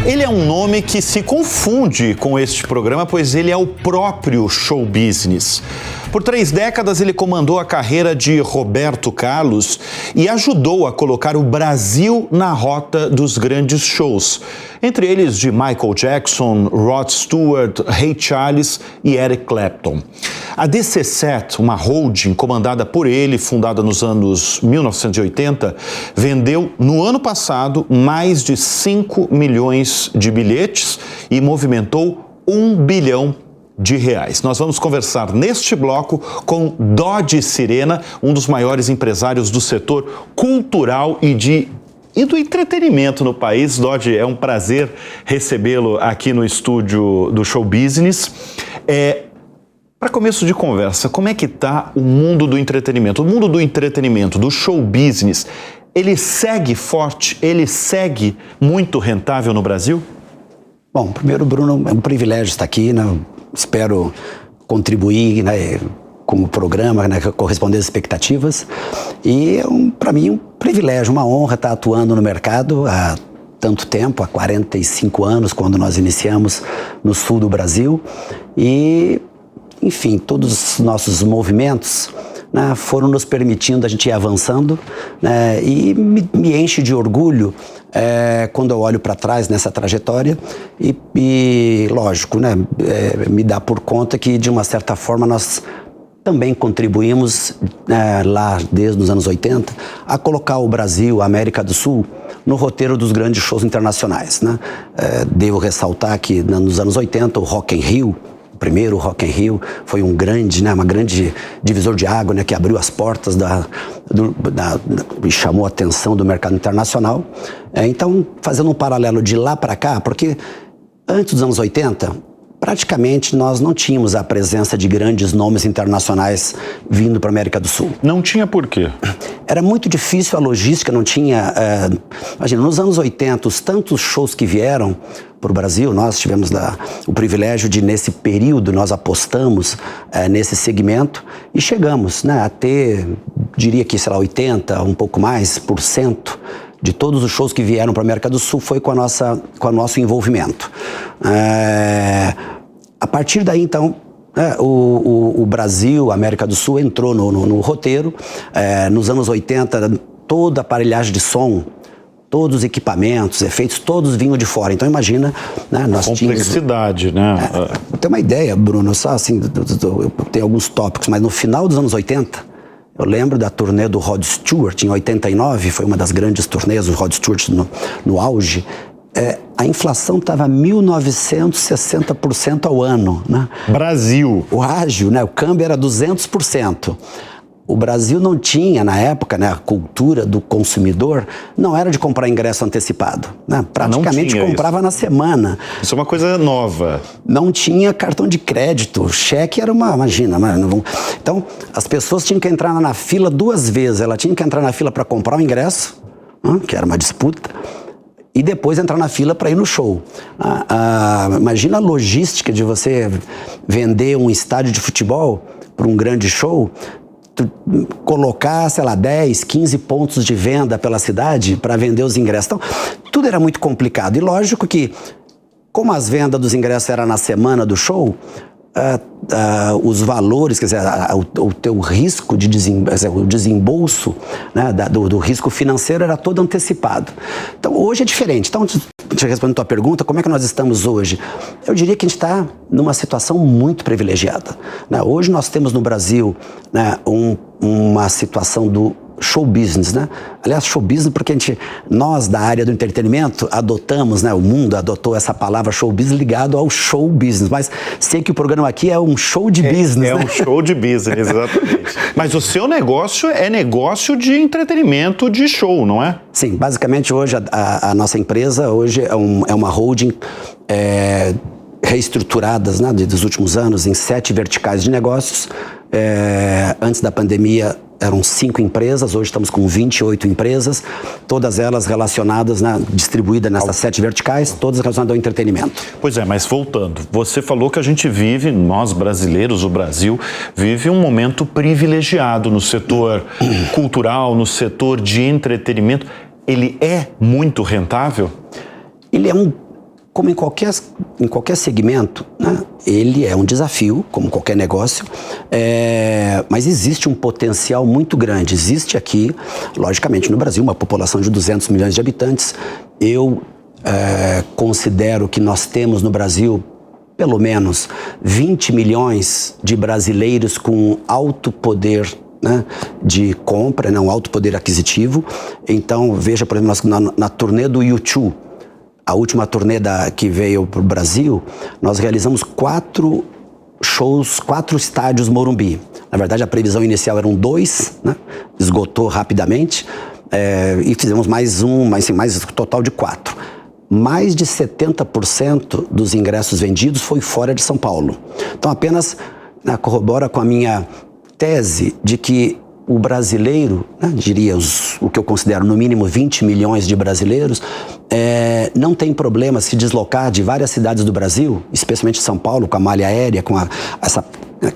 Ele é um nome que se confunde com este programa, pois ele é o próprio show business. Por 3 décadas, ele comandou a carreira de Roberto Carlos e ajudou a colocar o Brasil na rota dos grandes shows, entre eles de Michael Jackson, Rod Stewart, Ray Charles e Eric Clapton. A DC7, uma holding comandada por ele, fundada nos anos 1980, vendeu no ano passado mais de 5 milhões de bilhetes e movimentou R$1 bilhão. Nós vamos conversar neste bloco com Dodi Sirena, um dos maiores empresários do setor cultural e do entretenimento no país. Dodi, é um prazer recebê-lo aqui no estúdio do Show Business. Para começo de conversa, como é que está o mundo do entretenimento? O mundo do entretenimento, do show business, ele segue forte? Ele segue muito rentável no Brasil? Bom, primeiro, Bruno, é um privilégio estar aqui, né? Espero contribuir, né, com o programa, né, corresponder às expectativas. E para mim, um privilégio, uma honra estar atuando no mercado há tanto tempo, há 45 anos, quando nós iniciamos no sul do Brasil. E, enfim, todos os nossos movimentos, né, foram nos permitindo a gente ir avançando, né, e me enche de orgulho quando eu olho para trás nessa trajetória e lógico, né, me dá por conta que, de uma certa forma, nós também contribuímos lá desde os anos 80 a colocar o Brasil, a América do Sul, no roteiro dos grandes shows internacionais, né? Devo ressaltar que nos anos 80 o Rock in Rio, o primeiro Rock in Rio, foi uma grande divisor de água, né, que abriu as portas e chamou a atenção do mercado internacional. Então, fazendo um paralelo de lá para cá, porque antes dos anos 80, praticamente nós não tínhamos a presença de grandes nomes internacionais vindo para a América do Sul. Não tinha por quê? Era muito difícil, a logística não tinha... imagina, nos anos 80, os tantos shows que vieram para o Brasil, nós tivemos o privilégio de, nesse período, nós apostamos nesse segmento e chegamos, né, a ter, diria que, 80, um pouco mais, por cento de todos os shows que vieram para a América do Sul foi com o nosso envolvimento. A partir daí, então, o Brasil, a América do Sul, entrou no roteiro. Nos anos 80, toda a aparelhagem de som, todos os equipamentos, efeitos, todos vinham de fora. Então, imagina, né, nós complexidade, né? Tem uma ideia, Bruno, só assim, eu tenho alguns tópicos, mas no final dos anos 80, eu lembro da turnê do Rod Stewart, em 89, foi uma das grandes turnês do Rod Stewart no auge. A inflação estava 1960% ao ano, né? Brasil. O ágio, né, o câmbio era 200%. O Brasil não tinha, na época, né, a cultura do consumidor não era de comprar ingresso antecipado, né? Praticamente comprava na semana. Isso é uma coisa nova. Não tinha cartão de crédito, cheque era imagina. Então, as pessoas tinham que entrar na fila 2 vezes. Ela tinha que entrar na fila para comprar o ingresso, que era uma disputa, e depois entrar na fila para ir no show. Imagina a logística de você vender um estádio de futebol para um grande show, colocar, 10, 15 pontos de venda pela cidade para vender os ingressos. Então, tudo era muito complicado. E lógico que, como as vendas dos ingressos eram na semana do show, os valores, quer dizer, o teu risco de o desembolso, né, do risco financeiro era todo antecipado. Então, hoje é diferente. Então, respondendo a tua pergunta, como é que nós estamos hoje? Eu diria que a gente está numa situação muito privilegiada, né? Hoje nós temos no Brasil, né, uma situação do show business, né? Aliás, show business porque nós da área do entretenimento adotamos, né? O mundo adotou essa palavra show business ligado ao show business, mas sei que o programa aqui é um show de business, né? Um show de business, exatamente. Mas o seu negócio é negócio de entretenimento, de show, não é? Sim, basicamente hoje a nossa empresa hoje é uma holding reestruturadas, né, dos últimos anos em 7 verticais de negócios. Antes da pandemia eram 5 empresas, hoje estamos com 28 empresas, todas elas relacionadas, né, distribuídas nessas 7 verticais, todas relacionadas ao entretenimento. Pois é, mas voltando, você falou que a gente vive, nós brasileiros, o Brasil, vive um momento privilegiado no setor cultural, no setor de entretenimento. Ele é muito rentável? Ele é como em qualquer segmento, né, ele é um desafio, como qualquer negócio, mas existe um potencial muito grande. Existe aqui, logicamente, no Brasil, uma população de 200 milhões de habitantes. Eu considero que nós temos no Brasil pelo menos 20 milhões de brasileiros com alto poder, né, de compra, né, um alto poder aquisitivo. Então, veja, por exemplo, na turnê do U2, a última turnê que veio para o Brasil, nós realizamos 4 shows, 4 estádios Morumbi. Na verdade, a previsão inicial eram 2, né, esgotou rapidamente, e fizemos mais total de 4. Mais de 70% dos ingressos vendidos foi fora de São Paulo. Então, apenas corrobora com a minha tese de que o brasileiro, né, diria o que eu considero no mínimo 20 milhões de brasileiros, não tem problema se deslocar de várias cidades do Brasil, especialmente São Paulo, com a malha aérea, com essa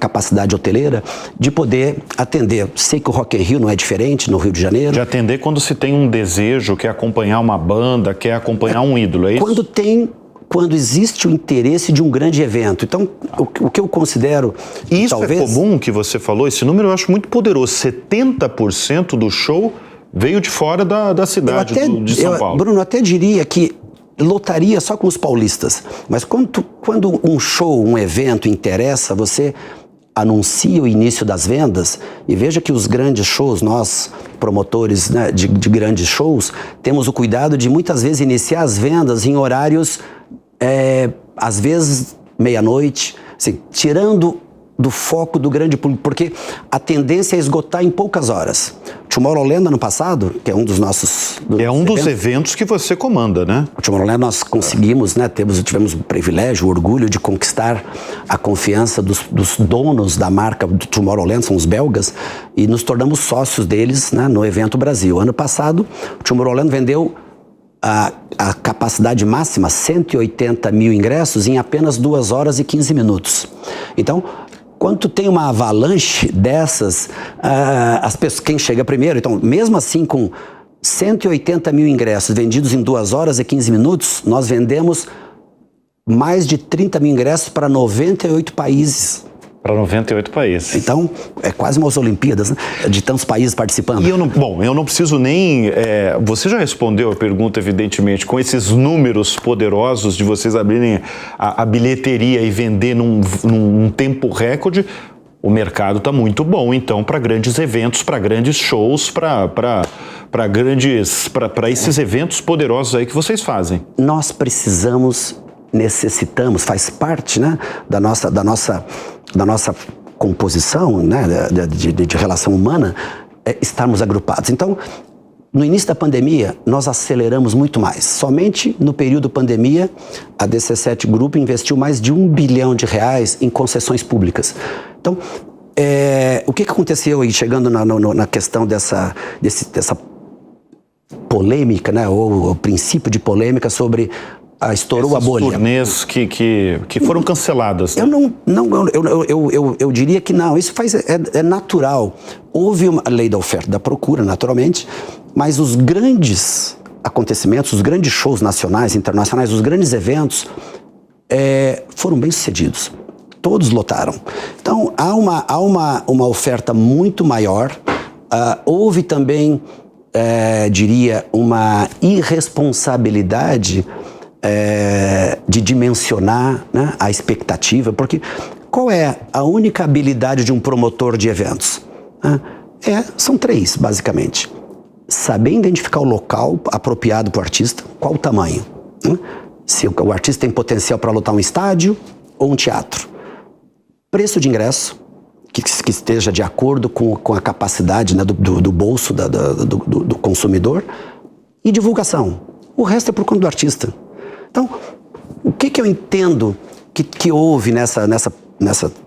capacidade hoteleira, de poder atender. Sei que o Rock in Rio não é diferente no Rio de Janeiro. De atender quando se tem um desejo, quer acompanhar uma banda, quer acompanhar um ídolo, é isso? Quando existe o interesse de um grande evento. Então, o que eu considero... E isso talvez... é comum que você falou, esse número eu acho muito poderoso. 70% do show veio de fora da cidade de São Paulo. Bruno, eu até diria que lotaria só com os paulistas. Mas quando um show, um evento interessa, você anuncia o início das vendas, e veja que os grandes shows, nós, promotores, né, de grandes shows, temos o cuidado de muitas vezes iniciar as vendas em horários, às vezes meia-noite, assim, tirando do foco do grande público, porque a tendência é esgotar em poucas horas. Tomorrowland, ano passado, que é um dos nossos... dos eventos que você comanda, né? O Tomorrowland nós conseguimos, né, tivemos o privilégio, o orgulho de conquistar a confiança dos donos da marca do Tomorrowland, são os belgas, e nos tornamos sócios deles, né, no evento Brasil. Ano passado, o Tomorrowland vendeu a capacidade máxima, 180 mil ingressos, em apenas 2 horas e 15 minutos. Então, quando tem uma avalanche dessas, quem chega primeiro, então, mesmo assim, com 180 mil ingressos vendidos em 2 horas e 15 minutos, nós vendemos mais de 30 mil ingressos para 98 países. Para 98 países. Então, é quase umas Olimpíadas, né? De tantos países participando. E eu não preciso nem... você já respondeu a pergunta, evidentemente, com esses números poderosos de vocês abrirem a bilheteria e vender num tempo recorde. O mercado está muito bom, então, para grandes eventos, para grandes shows, para esses eventos poderosos aí que vocês fazem. Nós necessitamos, faz parte, né, da nossa composição, né, de relação humana, estarmos agrupados. Então, no início da pandemia, nós aceleramos muito mais. Somente no período pandemia, a DC7 Group investiu mais de R$1 bilhão em concessões públicas. Então, o que aconteceu aí, chegando na questão dessa polêmica, né, ou o princípio de polêmica sobre estourou a bolha. Turnês que foram canceladas. Né? Eu diria que não, isso é natural. Houve uma lei da oferta e da procura, naturalmente, mas os grandes acontecimentos, os grandes shows nacionais, internacionais, os grandes eventos foram bem sucedidos. Todos lotaram. Então, há uma oferta muito maior. Houve também, diria, uma irresponsabilidade de dimensionar, né, a expectativa, porque qual é a única habilidade de um promotor de eventos? São 3, basicamente. Saber identificar o local apropriado para o artista, qual o tamanho, né? Se o artista tem potencial para lotar um estádio ou um teatro. Preço de ingresso, que esteja de acordo com a capacidade, né, do bolso do consumidor, e divulgação. O resto é por conta do artista. Então, o que eu entendo que houve nessa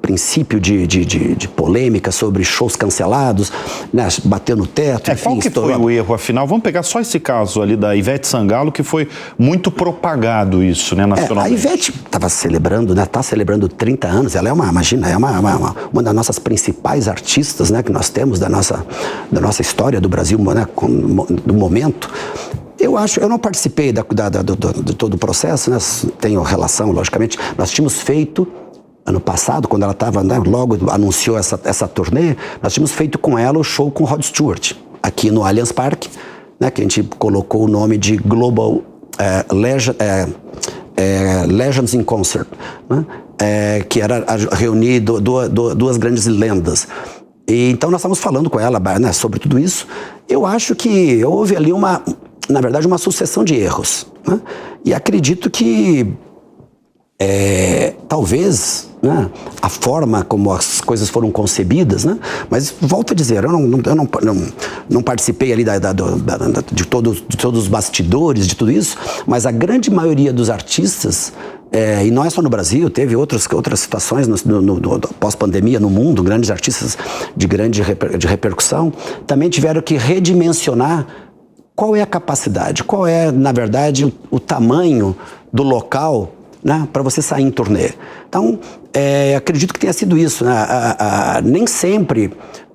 princípio de polêmica sobre shows cancelados, né, bateu no teto, enfim, qual que foi o erro, afinal? Vamos pegar só esse caso ali da Ivete Sangalo, que foi muito propagado isso, né, nacionalmente. A Ivete estava celebrando, né, está celebrando 30 anos, ela é uma das nossas principais artistas, né, que nós temos da nossa história do Brasil, né, do momento. Eu não participei de todo o processo, né? Tenho relação, logicamente. Nós tínhamos feito, ano passado, quando ela estava, né, logo anunciou essa turnê, nós tínhamos feito com ela o show com Rod Stewart, aqui no Allianz Parque, né, que a gente colocou o nome de Global Legends in Concert, né, que era reunir duas grandes lendas. E, então nós estávamos falando com ela, né, sobre tudo isso. Eu acho que houve ali na verdade, uma sucessão de erros, né? E acredito que talvez, né, a forma como as coisas foram concebidas, né? Mas volto a dizer, eu não participei ali de todos os bastidores de tudo isso, mas a grande maioria dos artistas, e não é só no Brasil, teve outras situações no pós-pandemia no mundo, grandes artistas de grande repercussão, também tiveram que redimensionar qual é a capacidade, qual é, na verdade, o tamanho do local, né, para você sair em turnê. Então, acredito que tenha sido isso, né? Nem sempre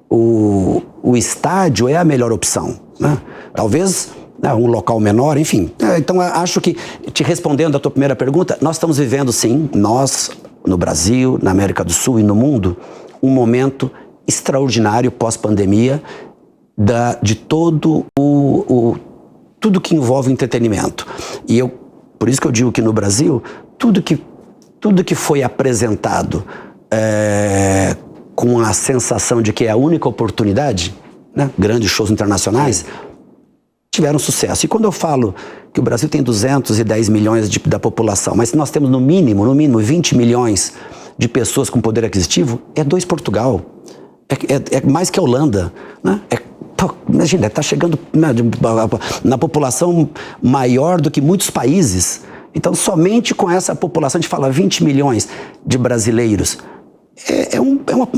o estádio é a melhor opção, né? Talvez, né, um local menor, enfim. Então, acho que, te respondendo a tua primeira pergunta, nós estamos vivendo, sim, nós, no Brasil, na América do Sul e no mundo, um momento extraordinário pós-pandemia de todo tudo que envolve o entretenimento. E por isso que eu digo que no Brasil, tudo que foi apresentado com a sensação de que é a única oportunidade, né, grandes shows internacionais, tiveram sucesso. E quando eu falo que o Brasil tem 210 milhões da população, mas nós temos no mínimo 20 milhões de pessoas com poder aquisitivo, é 2 Portugal. É mais que a Holanda, né? Imagina, está chegando na população maior do que muitos países. Então, somente com essa população, a gente fala 20 milhões de brasileiros. É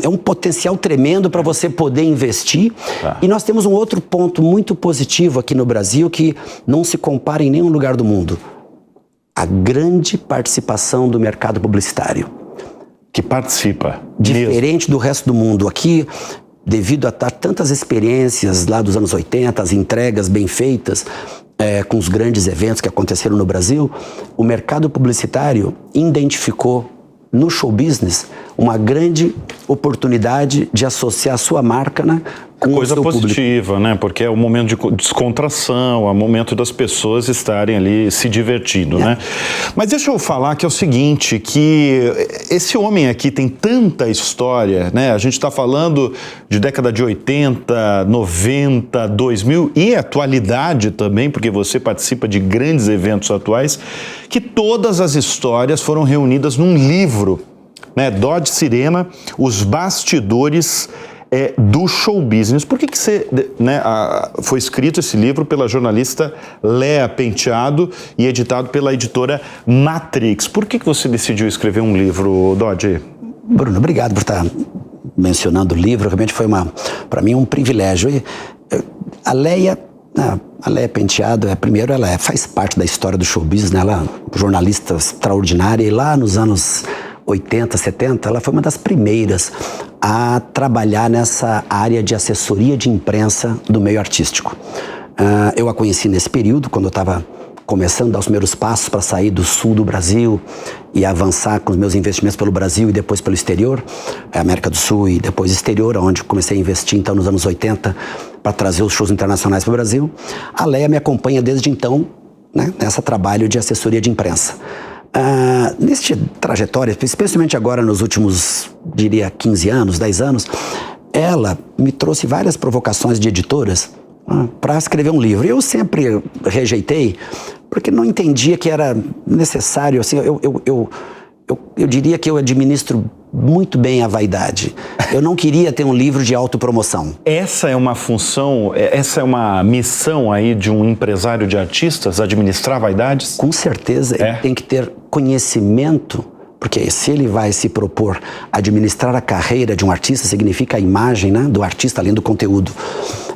um potencial tremendo para você poder investir. Tá. E nós temos um outro ponto muito positivo aqui no Brasil que não se compara em nenhum lugar do mundo. A grande participação do mercado publicitário. Que participa. Diferente do resto do mundo. Aqui, devido a tantas experiências lá dos anos 80, as entregas bem feitas, com os grandes eventos que aconteceram no Brasil, o mercado publicitário identificou no show business uma grande oportunidade de associar a sua marca, né, com coisa o seu positiva, público. Né? Porque é o momento de descontração, é o momento das pessoas estarem ali se divertindo, né? Mas deixa eu falar que é o seguinte, que esse homem aqui tem tanta história, né? A gente está falando de década de 80, 90, 2000 e atualidade também, porque você participa de grandes eventos atuais, que todas as histórias foram reunidas num livro, né? Dodge Sirena, Os Bastidores do Show Business. Por que você, né, foi escrito esse livro pela jornalista Léa Penteado e editado pela editora Matrix? Por que você decidiu escrever um livro, Dodge? Bruno, obrigado por estar mencionando o livro. Realmente foi para mim um privilégio. E a Léa Penteado, primeiro, ela faz parte da história do show business, né? Ela é uma jornalista extraordinária e lá nos anos 80, 70, ela foi uma das primeiras a trabalhar nessa área de assessoria de imprensa do meio artístico. Eu a conheci nesse período, quando eu estava começando a dar os primeiros passos para sair do sul do Brasil e avançar com os meus investimentos pelo Brasil e depois pelo exterior, América do Sul e depois exterior, onde comecei a investir então nos anos 80 para trazer os shows internacionais para o Brasil. A Léa me acompanha desde então, né, nesse trabalho de assessoria de imprensa. Neste trajetória, especialmente agora nos últimos, diria, 15 anos, 10 anos, ela me trouxe várias provocações de editoras para escrever um livro. Eu sempre rejeitei, porque não entendia que era necessário, assim, eu diria que eu administro muito bem a vaidade. Eu não queria ter um livro de autopromoção. Essa é uma função, essa é uma missão aí de um empresário de artistas, administrar vaidades? Com certeza, ele tem que ter conhecimento, porque se ele vai se propor administrar a carreira de um artista, significa a imagem, né, do artista além do conteúdo.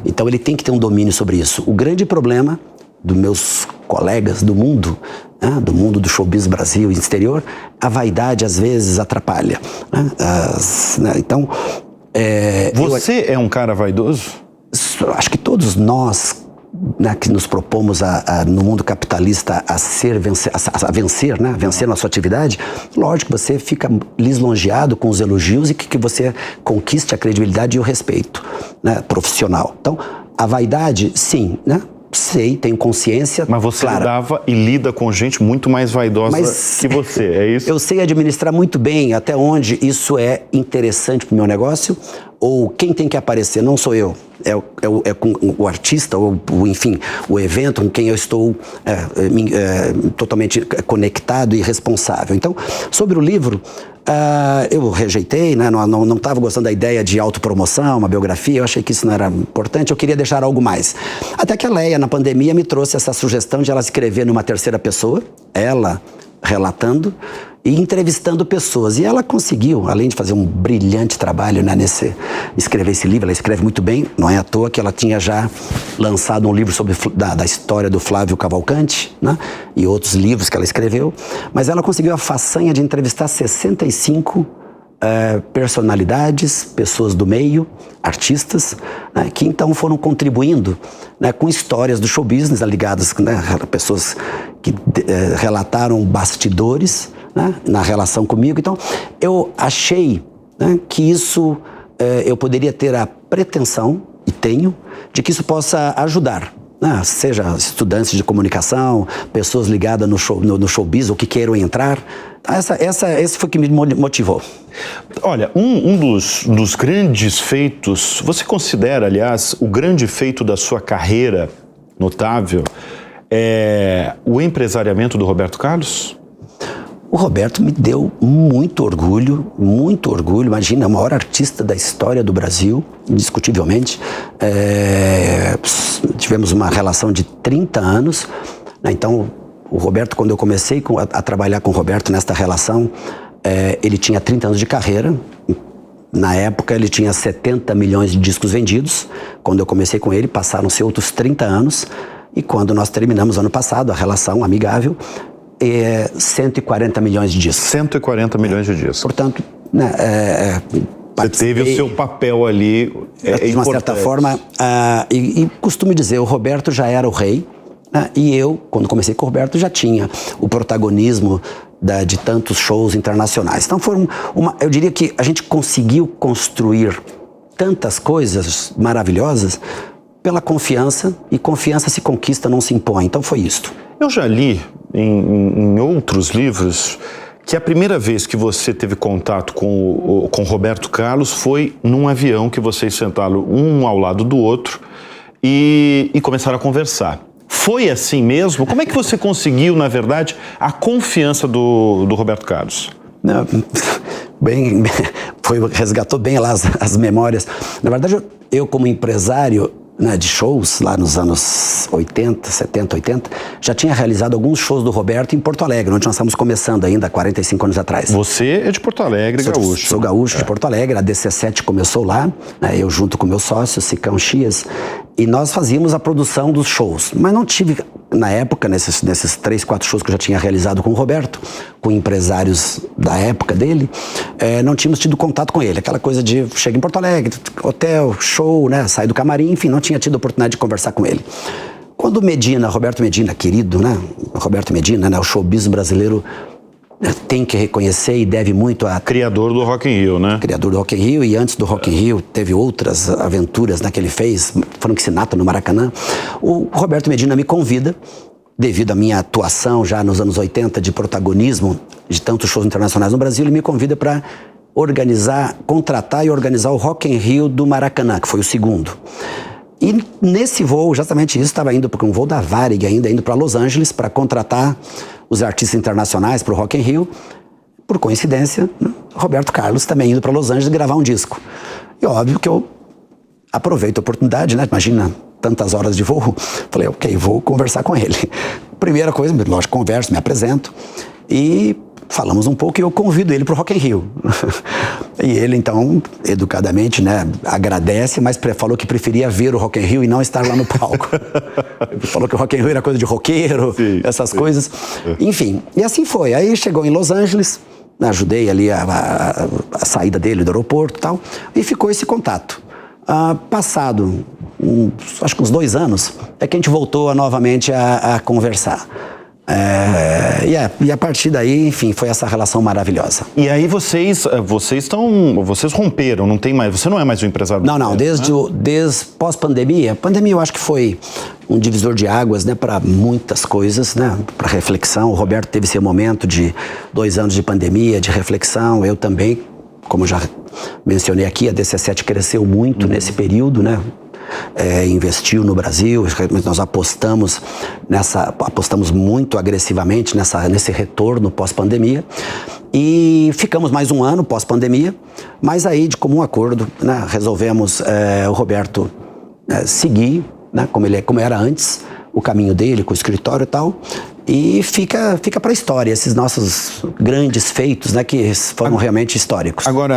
Então ele tem que ter um domínio sobre isso. O grande problema dos meus colegas do mundo do showbiz Brasil e exterior, a vaidade às vezes atrapalha. Então... Você é um cara vaidoso? Acho que todos nós, né, que nos propomos no mundo capitalista a vencer, né, vencer na sua atividade, lógico, você fica lisonjeado com os elogios e que você conquiste a credibilidade e o respeito, né, profissional. Então, a vaidade, sim, né? Sei, tenho consciência. Mas você clara. lidava e lida com gente muito mais vaidosa que você, é isso? Eu sei administrar muito bem até onde isso é interessante para o meu negócio, ou quem tem que aparecer não sou eu, é com o artista, ou enfim, o evento com quem eu estou totalmente conectado e responsável. Então, sobre o livro, eu rejeitei, né? Não estava gostando da ideia de autopromoção, uma biografia, eu achei que isso não era importante, eu queria deixar algo mais. Até que a Leia, na pandemia, me trouxe essa sugestão de ela escrever numa terceira pessoa, ela relatando e entrevistando pessoas. E ela conseguiu, além de fazer um brilhante trabalho, né, escrever esse livro, ela escreve muito bem, não é à toa que ela tinha já lançado um livro sobre da história do Flávio Cavalcante, né, e outros livros que ela escreveu, mas ela conseguiu a façanha de entrevistar 65 personalidades, pessoas do meio, artistas, né, que então foram contribuindo, né, com histórias do show business ligadas, né, pessoas que relataram bastidores, né, na relação comigo. Então, eu achei, né, que isso eu poderia ter a pretensão, e tenho, de que isso possa ajudar, né, seja estudantes de comunicação, pessoas ligadas no show business ou que queiram entrar. Esse foi o que me motivou. Olha, um dos grandes feitos, você considera, aliás, o grande feito da sua carreira notável é o empresariamento do Roberto Carlos? O Roberto me deu muito orgulho, imagina, o maior artista da história do Brasil, indiscutivelmente. Tivemos uma relação de 30 anos, né? Então, o Roberto, quando eu comecei a trabalhar com o Roberto nesta relação, ele tinha 30 anos de carreira. Na época, ele tinha 70 milhões de discos vendidos. Quando eu comecei com ele, passaram-se outros 30 anos. E quando nós terminamos ano passado, a relação amigável, 140 milhões de discos. 140 milhões de discos. Portanto, né, você teve o seu papel ali de uma certa forma, e costumo dizer, o Roberto já era o rei, né, e eu, quando comecei com o Roberto, já tinha o protagonismo de tantos shows internacionais. Então, eu diria que a gente conseguiu construir tantas coisas maravilhosas pela confiança, e confiança se conquista, não se impõe. Então, foi isto. Eu já li em outros livros que a primeira vez que você teve contato com Roberto Carlos foi num avião que vocês sentaram um ao lado do outro e começaram a conversar. Foi assim mesmo? Como é que você conseguiu, na verdade, a confiança do Roberto Carlos? Não, resgatou bem lá as memórias. Na verdade, eu como empresário, né, de shows, lá nos anos 80, 70, 80, já tinha realizado alguns shows do Roberto em Porto Alegre, onde nós estamos começando ainda, 45 anos atrás. Você é de Porto Alegre, gaúcho. Sou gaúcho de Porto Alegre, a DC7 começou lá, né, eu junto com meu sócio, Sicão Chias, e nós fazíamos a produção dos shows. Mas não tive, na época, nesses 3, 4 shows que eu já tinha realizado com o Roberto, com empresários da época dele, não tínhamos tido contato com ele. Aquela coisa de chega em Porto Alegre, hotel, show, né, sai do camarim, enfim, não tinha tido a oportunidade de conversar com ele. Quando Roberto Medina, querido, né, Roberto Medina, né, o showbiz brasileiro tem que reconhecer e deve muito a... Criador do Rock in Rio, né? Criador do Rock in Rio, e antes do Rock in Rio teve outras aventuras, né, que ele fez, Frank Sinatra no Maracanã. O Roberto Medina me convida, devido à minha atuação já nos anos 80 de protagonismo de tantos shows internacionais no Brasil, ele me convida para contratar e organizar o Rock in Rio do Maracanã, que foi o segundo. E nesse voo, justamente isso, estava indo para um voo da Varig ainda, indo para Los Angeles para contratar os artistas internacionais para o Rock in Rio. Por coincidência, né, Roberto Carlos também indo para Los Angeles gravar um disco. E óbvio que eu aproveito a oportunidade, né? Imagina tantas horas de voo. Falei, ok, vou conversar com ele. Primeira coisa, lógico, converso, me apresento e falamos um pouco e eu convido ele para o Rock in Rio. E ele, então, educadamente, né, agradece, mas falou que preferia ver o Rock in Rio e não estar lá no palco. Ele falou que o Rock in Rio era coisa de roqueiro, sim, essas coisas. Enfim, e assim foi. Aí chegou em Los Angeles, ajudei ali a saída dele do aeroporto e tal, e ficou esse contato. Passado acho que uns 2 anos, é que a gente voltou novamente a conversar. E a partir daí, enfim, foi essa relação maravilhosa. E aí vocês romperam, não tem mais, você não é mais o empresário? Não, desde pós-pandemia. Pandemia eu acho que foi um divisor de águas, né, para muitas coisas, né, para reflexão. O Roberto teve esse momento de 2 anos de pandemia, de reflexão. Eu também, como já mencionei aqui, a DC7 cresceu muito nesse período, né? Investiu no Brasil, nós apostamos muito agressivamente nesse retorno pós-pandemia e ficamos mais um ano pós-pandemia, mas aí de comum acordo, né, resolvemos o Roberto seguir, né, como era antes, o caminho dele com o escritório e tal, e fica para a história esses nossos grandes feitos, né, que foram realmente históricos. Agora,